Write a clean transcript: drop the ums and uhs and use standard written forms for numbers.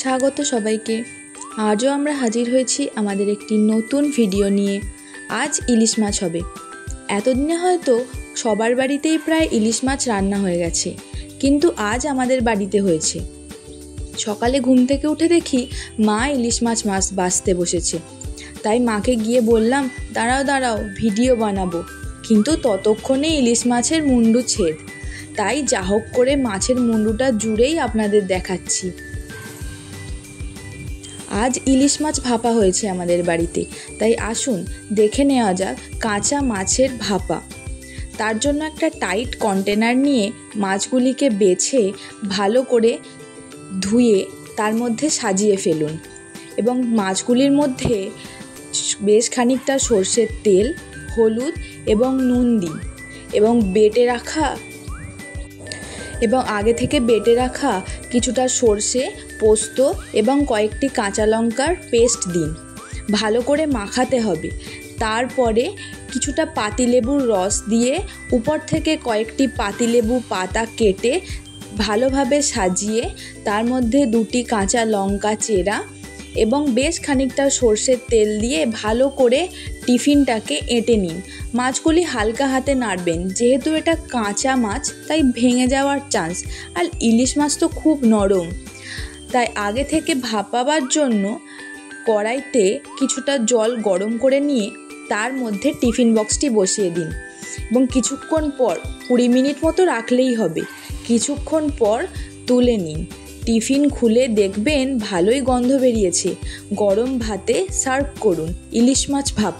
স্বাগত সবাইকে। আজও আমরা হাজির হয়েছি আমাদের একটি নতুন ভিডিও নিয়ে। আজ ইলিশ মাছ হবে। এতদিনে হয়তো সবার বাড়িতেই প্রায় ইলিশ মাছ রান্না হয়ে গেছে, কিন্তু আজ আমাদের বাড়িতে হয়েছে। সকালে ঘুম থেকে উঠে দেখি মা ইলিশ মাছ বাছতে বসেছে। তাই মাকে গিয়ে বললাম, দাঁড়াও ভিডিও বানাবো। কিন্তু ততক্ষণে ইলিশ মাছের মুন্ডু ছেদ। তাই যা হোক করে মাছের মুন্ডুটা জুড়েই আপনাদের দেখাচ্ছি। আজ ইলিশ মাছ ভাপা হয়েছে আমাদের বাড়িতে। তাই আসুন দেখে নেওয়া যাক কাঁচা মাছের ভাপা। তার জন্য একটা টাইট কন্টেনার নিয়ে মাছগুলিকে বেছে ভালো করে ধুয়ে তার মধ্যে সাজিয়ে ফেলুন এবং মাছগুলির মধ্যে বেশ খানিকটা সর্ষের তেল, হলুদ এবং নুন দিন এবং আগে থেকে বেটে রাখা কিছুটা সর্ষে, পোস্ত এবং কয়েকটি কাঁচা লঙ্কার পেস্ট দিন। ভালো করে মাখাতে হবে। তারপরে কিছুটা পাতিলেবুর রস দিয়ে উপর থেকে কয়েকটি পাতিলেবু পাতা কেটে ভালোভাবে সাজিয়ে তার মধ্যে 2টি কাঁচা লঙ্কা চেরা এবং বেশ খানিকটা সর্ষের তেল দিয়ে ভালো করে টিফিনটাকে এঁটে নিন। মাছগুলি হালকা হাতে নাড়বেন, যেহেতু এটা কাঁচা মাছ তাই ভেঙে যাওয়ার চান্স, আর ইলিশ মাছ তো খুব নরম। তাই আগে থেকে ভাপাবার জন্য কড়াইতে কিছুটা জল গরম করে নিয়ে তার মধ্যে টিফিন বক্সটি বসিয়ে দিন এবং কিছুক্ষণ পর 20 মিনিট মতো রাখলেই হবে। কিছুক্ষণ পর তুলে নিন। টিফিন খুলে দেখবেন ভালোই গন্ধ বেরিয়েছে। গরম ভাতে সার্ভ করুন ইলিশ মাছ ভাপা।